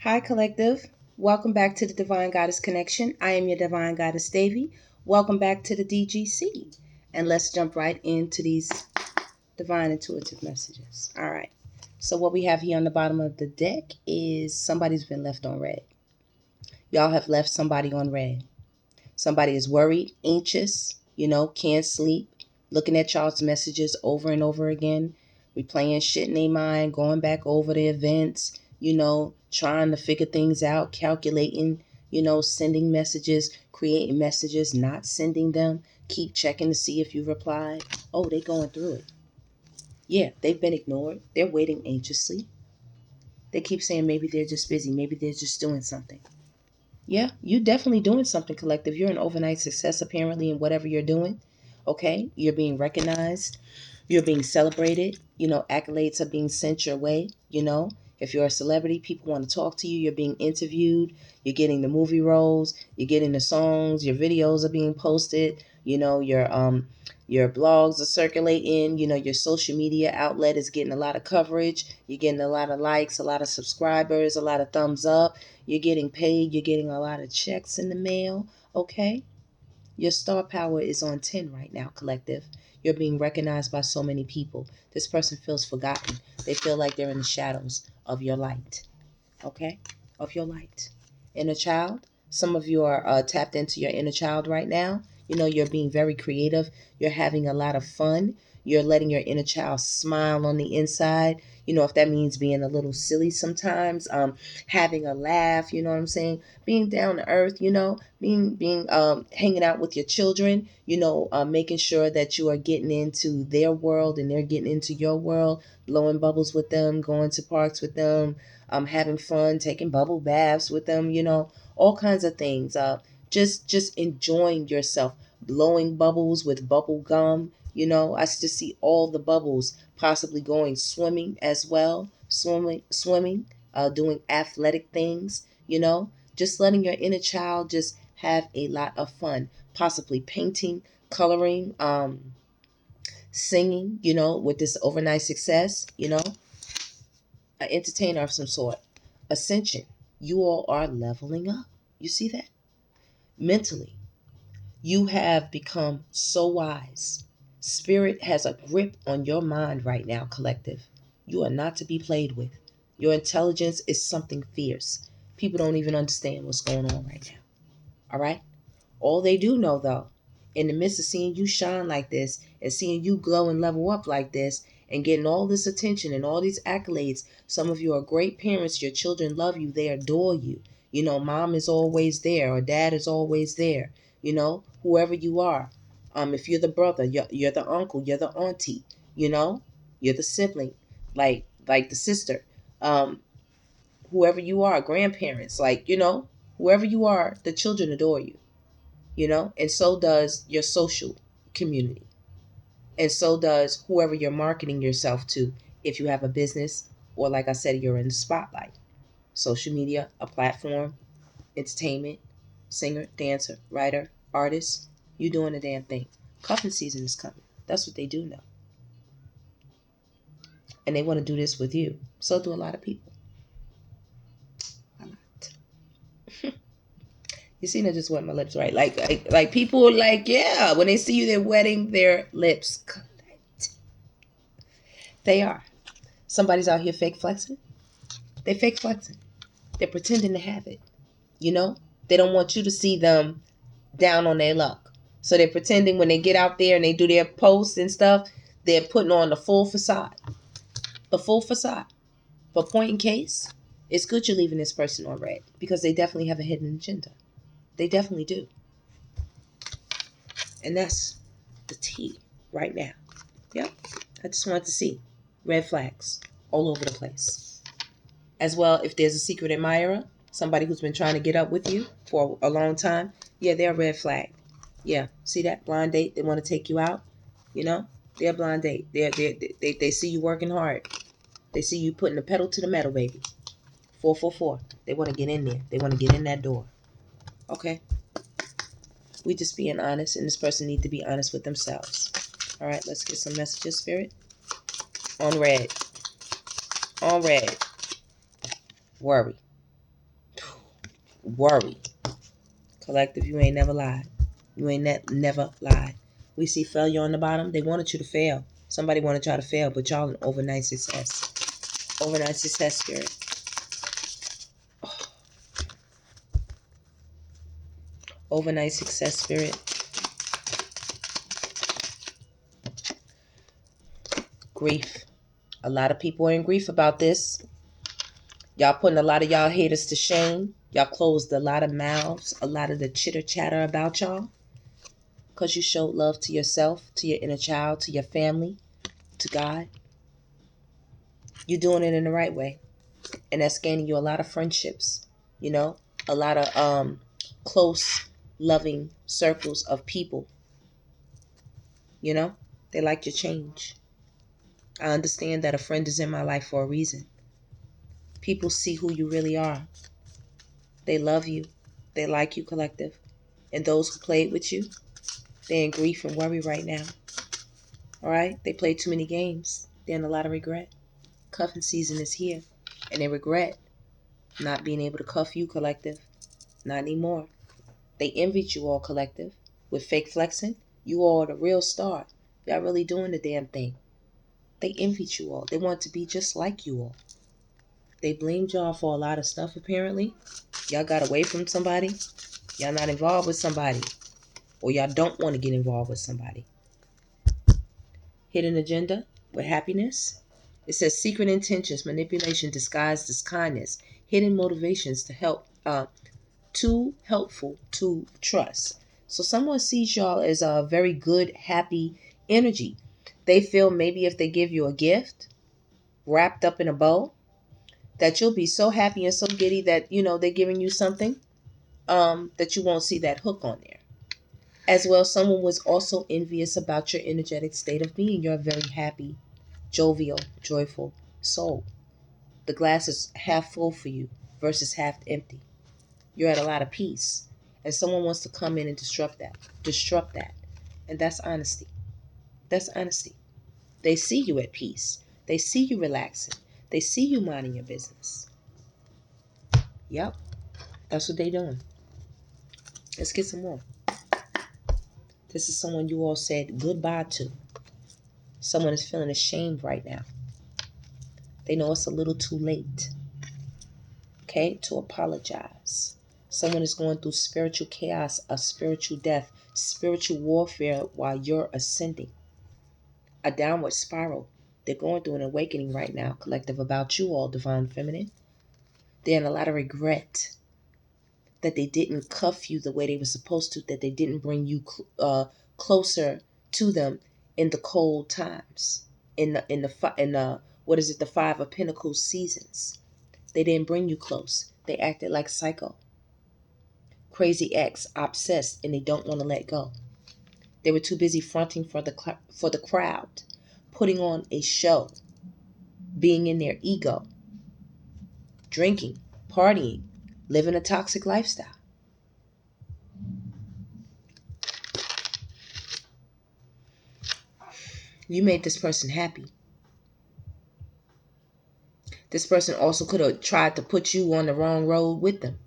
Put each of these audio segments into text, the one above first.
Hi, Collective. Welcome back to the Divine Goddess Connection. I am your Divine Goddess, DEVI. Welcome back to the DGC. And let's jump right into these divine intuitive messages. All right. So what we have here on the bottom of the deck is somebody's been left on red. Y'all have left somebody on red. Somebody is worried, anxious, can't sleep, looking at y'all's messages over and over again, replaying shit in their mind, going back over the events, trying to figure things out, calculating, sending messages, creating messages, not sending them, keep checking to see if you replied. Oh, they going through it. Yeah, they've been ignored. They're waiting anxiously. They keep saying maybe they're just busy. Maybe they're just doing something. Yeah, you're definitely doing something, Collective. You're an overnight success, apparently, in whatever you're doing. Okay? You're being recognized. You're being celebrated. Accolades are being sent your way. If you're a celebrity, people want to talk to you. You're being interviewed. You're getting the movie roles. You're getting the songs. Your videos are being posted. Your blogs are circulating. Your social media outlet is getting a lot of coverage. You're getting a lot of likes, a lot of subscribers, a lot of thumbs up. You're getting paid. You're getting a lot of checks in the mail. Okay? Your star power is on 10 right now, Collective. You're being recognized by so many people. This person feels forgotten. They feel like they're in the shadows of your light. Okay? Of your light. Inner child. Some of you are tapped into your inner child right now. You're being very creative. You're having a lot of fun. You're letting your inner child smile on the inside. If that means being a little silly sometimes, having a laugh, you know what I'm saying? Being down to earth, being hanging out with your children, making sure that you are getting into their world and they're getting into your world, blowing bubbles with them, going to parks with them, having fun, taking bubble baths with them, all kinds of things. Just enjoying yourself, blowing bubbles with bubble gum. I just see all the bubbles possibly going swimming as well, swimming, doing athletic things, just letting your inner child just have a lot of fun, possibly painting, coloring, singing, with this overnight success, an entertainer of some sort. Ascension. You all are leveling up. You see that? Mentally, you have become so wise. Spirit has a grip on your mind right now, Collective. You are not to be played with. Your intelligence is something fierce. People don't even understand what's going on right now. All right? All they do know, though, in the midst of seeing you shine like this and seeing you glow and level up like this and getting all this attention and all these accolades, some of you are great parents. Your children love you. They adore you. Mom is always there or dad is always there. Whoever you are. If you're the brother, you're the uncle, you're the auntie, you're the sibling, like the sister. Whoever you are, grandparents, whoever you are, the children adore you. And so does your social community. And so does whoever you're marketing yourself to if you have a business or, like I said, you're in the spotlight. Social media, a platform, entertainment, singer, dancer, writer, artist, you doing a damn thing. Cuffing season is coming. That's what they do know. And they want to do this with you. So do a lot of people. A lot. You seen I just wet my lips, right? Like people yeah, when they see you, they're wetting their lips. They are. Somebody's out here fake flexing. They fake flexing. They're pretending to have it. They don't want you to see them down on their luck. So they're pretending when they get out there and they do their posts and stuff, they're putting on the full facade. The full facade. But point in case, it's good you're leaving this person on red because they definitely have a hidden agenda. They definitely do. And that's the tea right now. Yep. I just wanted to see red flags all over the place. As well, if there's a secret admirer, somebody who's been trying to get up with you for a long time, yeah, they're a red flag. Yeah, see that blind date? They want to take you out. They're a blind date. They see you working hard. They see you putting the pedal to the metal, baby. 444. They want to get in there. They want to get in that door. Okay. We just being honest, and this person need to be honest with themselves. All right, let's get some messages, Spirit. On red. On red. Worry. Worry. Collective, you ain't never lied. You ain't never lied. We see failure on the bottom. They wanted you to fail. Somebody wanted y'all to fail, but y'all an overnight success. Overnight success, spirit. Overnight success, spirit. Grief. A lot of people are in grief about this. Y'all putting a lot of y'all haters to shame. Y'all closed a lot of mouths, a lot of the chitter chatter about y'all. Because you showed love to yourself, to your inner child, to your family, to God. You're doing it in the right way. And that's gaining you a lot of friendships, you know, a lot of close, loving circles of people. You know, they like your change. I understand that a friend is in my life for a reason. People see who you really are. They love you. They like you, collective. And those who played with you, they're in grief and worry right now. All right? They played too many games. They're in a lot of regret. Cuffing season is here. And they regret not being able to cuff you, collective. Not anymore. They envied you all, collective. With fake flexing, you all are the real star. Y'all really doing the damn thing. They envied you all. They want to be just like you all. They blamed y'all for a lot of stuff, apparently. Y'all got away from somebody. Y'all not involved with somebody. Or y'all don't want to get involved with somebody. Hidden agenda with happiness. It says secret intentions, manipulation disguised as kindness. Hidden motivations to help. Too helpful to trust. So someone sees y'all as a very good, happy energy. They feel maybe if they give you a gift wrapped up in a bow, that you'll be so happy and so giddy that, you know, they're giving you something that you won't see that hook on there. As well, someone was also envious about your energetic state of being. You're a very happy, jovial, joyful soul. The glass is half full for you versus half empty. You're at a lot of peace. And someone wants to come in and disrupt that. Disrupt that. And that's honesty. That's honesty. They see you at peace. They see you relaxing. They see you minding your business. Yep. That's what they doing. Let's get some more. This is someone you all said goodbye to. Someone is feeling ashamed right now. They know it's a little too late. Okay? To apologize. Someone is going through spiritual chaos, a spiritual death, spiritual warfare while you're ascending. A downward spiral. They're going through an awakening right now, collective, about you all, divine feminine. They're in a lot of regret that they didn't cuff you the way they were supposed to, that they didn't bring you closer to them in the cold times, in the what is it, the Five of Pentacles seasons. They didn't bring you close. They acted like psycho, crazy ex, obsessed, and they don't want to let go. They were too busy fronting for the crowd, putting on a show, being in their ego, drinking, partying, living a toxic lifestyle. You made this person happy. This person also could have tried to put you on the wrong road with them.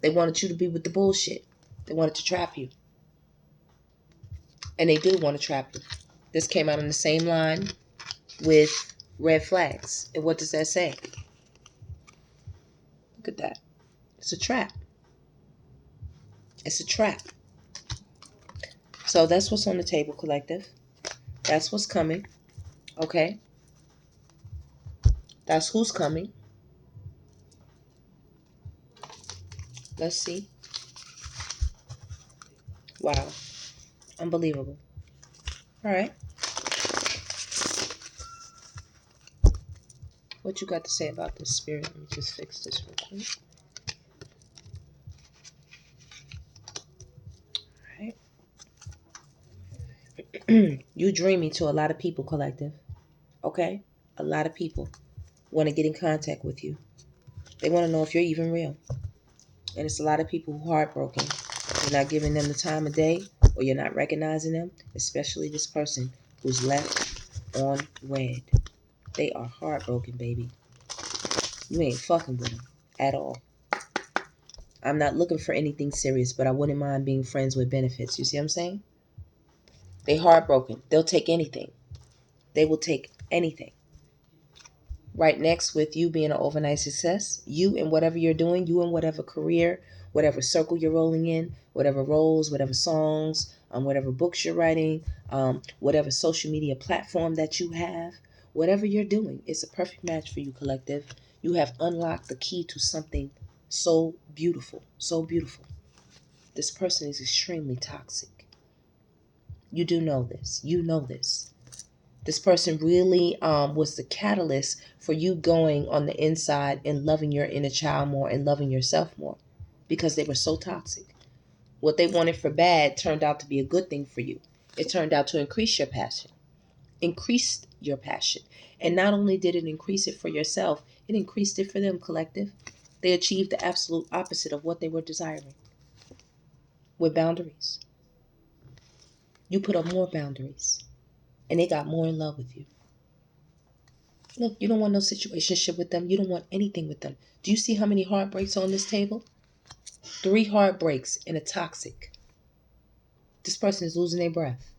They wanted you to be with the bullshit. They wanted to trap you. And they do want to trap you. This came out on the same line with red flags. And what does that say? Look at that. It's a trap. It's a trap. So that's what's on the table, collective. That's what's coming. Okay? That's who's coming. Let's see. Wow. Unbelievable. All right. What you got to say about this, spirit? Let me just fix this real quick. All right. You dreamy to a lot of people, collective. Okay? A lot of people want to get in contact with you. They want to know if you're even real. And it's a lot of people who are heartbroken. You're not giving them the time of day, or you're not recognizing them, especially this person who's left on red. They are heartbroken, baby. You ain't fucking with them at all. I'm not looking for anything serious, but I wouldn't mind being friends with benefits. You see what I'm saying? They heartbroken. They'll take anything. They will take anything. Right next with you being an overnight success, you and whatever you're doing, you and whatever career, whatever circle you're rolling in, whatever roles, whatever songs, whatever books you're writing, whatever social media platform that you have, whatever you're doing, it's a perfect match for you, collective. You have unlocked the key to something so beautiful, so beautiful. This person is extremely toxic. You do know this. You know this. This person really was the catalyst for you going on the inside and loving your inner child more and loving yourself more because they were so toxic. What they wanted for bad turned out to be a good thing for you. It turned out to increase your passion. Increased your passion. And not only did it increase it for yourself, it increased it for them, collective. They achieved the absolute opposite of what they were desiring with boundaries. You put up more boundaries and they got more in love with you. Look, you don't want no situationship with them. You don't want anything with them. Do you see how many heartbreaks on this table? 3 heartbreaks in a toxic. This person is losing their breath.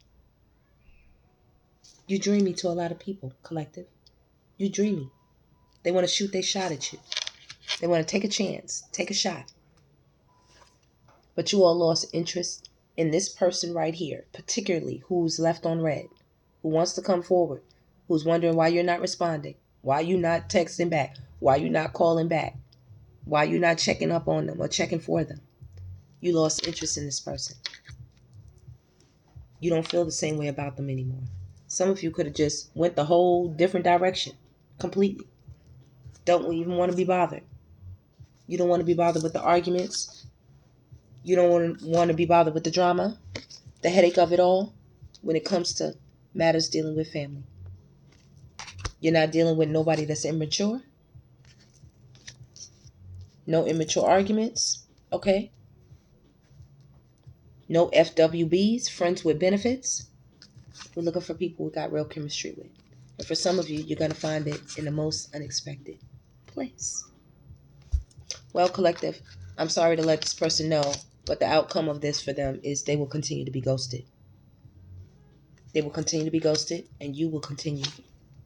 You dreamy to a lot of people, collective. You dreamy. They want to shoot their shot at you. They want to take a chance, take a shot. But you all lost interest in this person right here, particularly who's left on red, who wants to come forward, who's wondering why you're not responding, why you're not texting back, why you're not calling back, why you're not checking up on them or checking for them. You lost interest in this person. You don't feel the same way about them anymore. Some of you could have just went the whole different direction completely. Don't even want to be bothered. You don't want to be bothered with the arguments. You don't want to be bothered with the drama, the headache of it all when it comes to matters dealing with family. You're not dealing with nobody that's immature. No immature arguments, okay? No FWBs, friends with benefits. We're looking for people we got real chemistry with. And for some of you, you're going to find it in the most unexpected place. Well, collective, I'm sorry to let this person know, but the outcome of this for them is they will continue to be ghosted. They will continue to be ghosted, and you will continue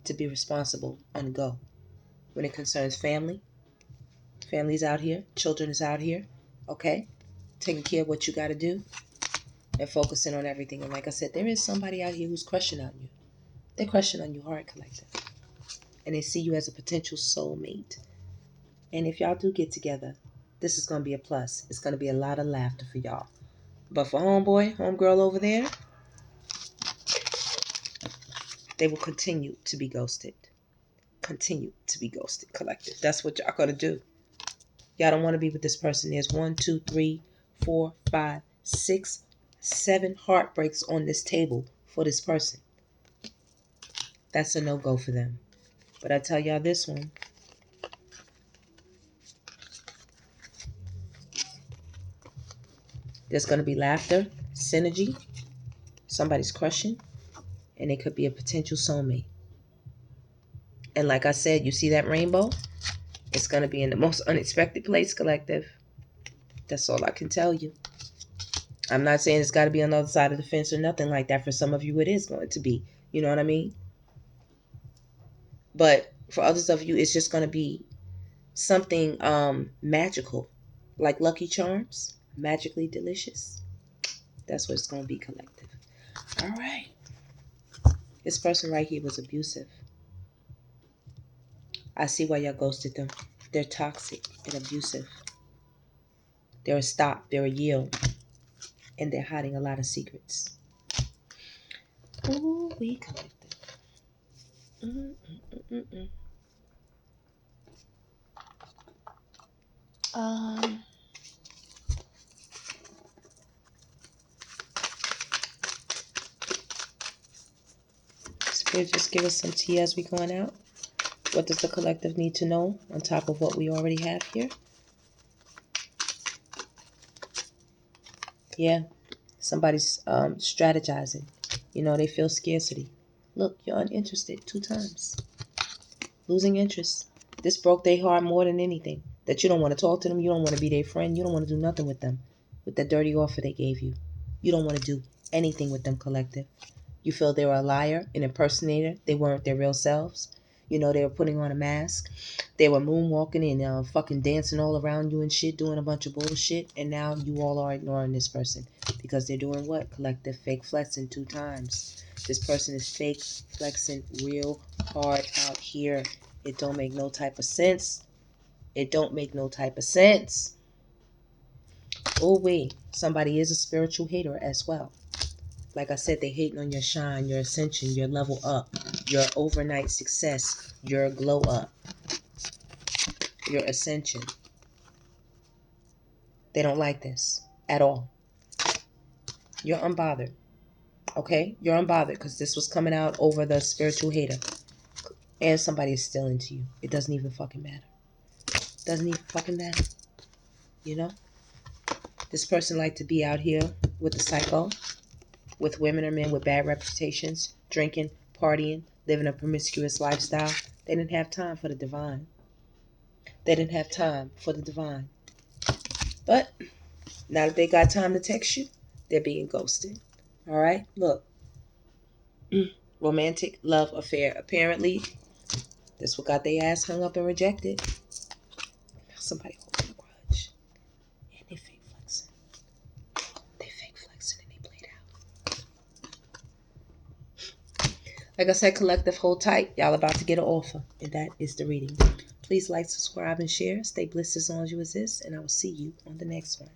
to be responsible on go. When it concerns family, family's out here, children is out here, okay? Taking care of what you got to do and focusing on everything. And like I said, there is somebody out here who's crushing on you. They're crushing on you hard, collective. And they see you as a potential soulmate. And if y'all do get together, this is going to be a plus. It's going to be a lot of laughter for y'all. But for homeboy, homegirl over there, they will continue to be ghosted. Continue to be ghosted, collective. That's what y'all going to do. Y'all don't want to be with this person. There's 1, 2, 3, 4, 5, 6, 7 heartbreaks on this table for this person. That's a no-go for them. But I tell y'all this one. There's going to be laughter, synergy, somebody's crushing, and it could be a potential soulmate. And like I said, you see that rainbow? It's going to be in the most unexpected place, collective. That's all I can tell you. I'm not saying it's got to be on the other side of the fence or nothing like that. For some of you, it is going to be. You know what I mean? But for others of you, it's just going to be something magical. Like Lucky Charms. Magically delicious. That's what it's going to be, collective. All right. This person right here was abusive. I see why y'all ghosted them. They're toxic and abusive. They're a stop. They're a yield. And they're hiding a lot of secrets. Ooh, we collective. Spirit, just give us some tea as we going out. What does the collective need to know on top of what we already have here? Yeah, somebody's strategizing. You know, they feel scarcity. Look, you're uninterested 2 times. Losing interest. This broke their heart more than anything. that you don't want to talk to them, you don't want to be their friend, you don't want to do nothing with them, with that dirty offer they gave you. You don't want to do anything with them, collective. You feel they were a liar, an impersonator, they weren't their real selves. You know, they were putting on a mask. They were moonwalking and fucking dancing all around you and shit, doing a bunch of bullshit. And now you all are ignoring this person because they're doing what? Collective fake flexing 2 times. This person is fake flexing real hard out here. It don't make no type of sense. It don't make no type of sense. Oh, wait. Somebody is a spiritual hater as well. Like I said, they hating on your shine, your ascension, your level up, your overnight success, your glow up, your ascension. They don't like this at all. You're unbothered. Okay? You're unbothered because this was coming out over the spiritual hater. And somebody is still into you. It doesn't even fucking matter. Doesn't even fucking matter. You know? This person like to be out here with the psycho, with women or men with bad reputations, drinking, partying, living a promiscuous lifestyle. They didn't have time for the divine. They didn't have time for the divine. But now that they got time to text you, they're being ghosted. All right? Look. Romantic love affair. Apparently, this what got their ass hung up and rejected. Somebody holding a grudge. And they fake flexing. They fake flexing and they played out. Like I said, collective, hold tight. Y'all about to get an offer. And that is the reading. Please like, subscribe, and share. Stay blessed as long as you exist. And I will see you on the next one.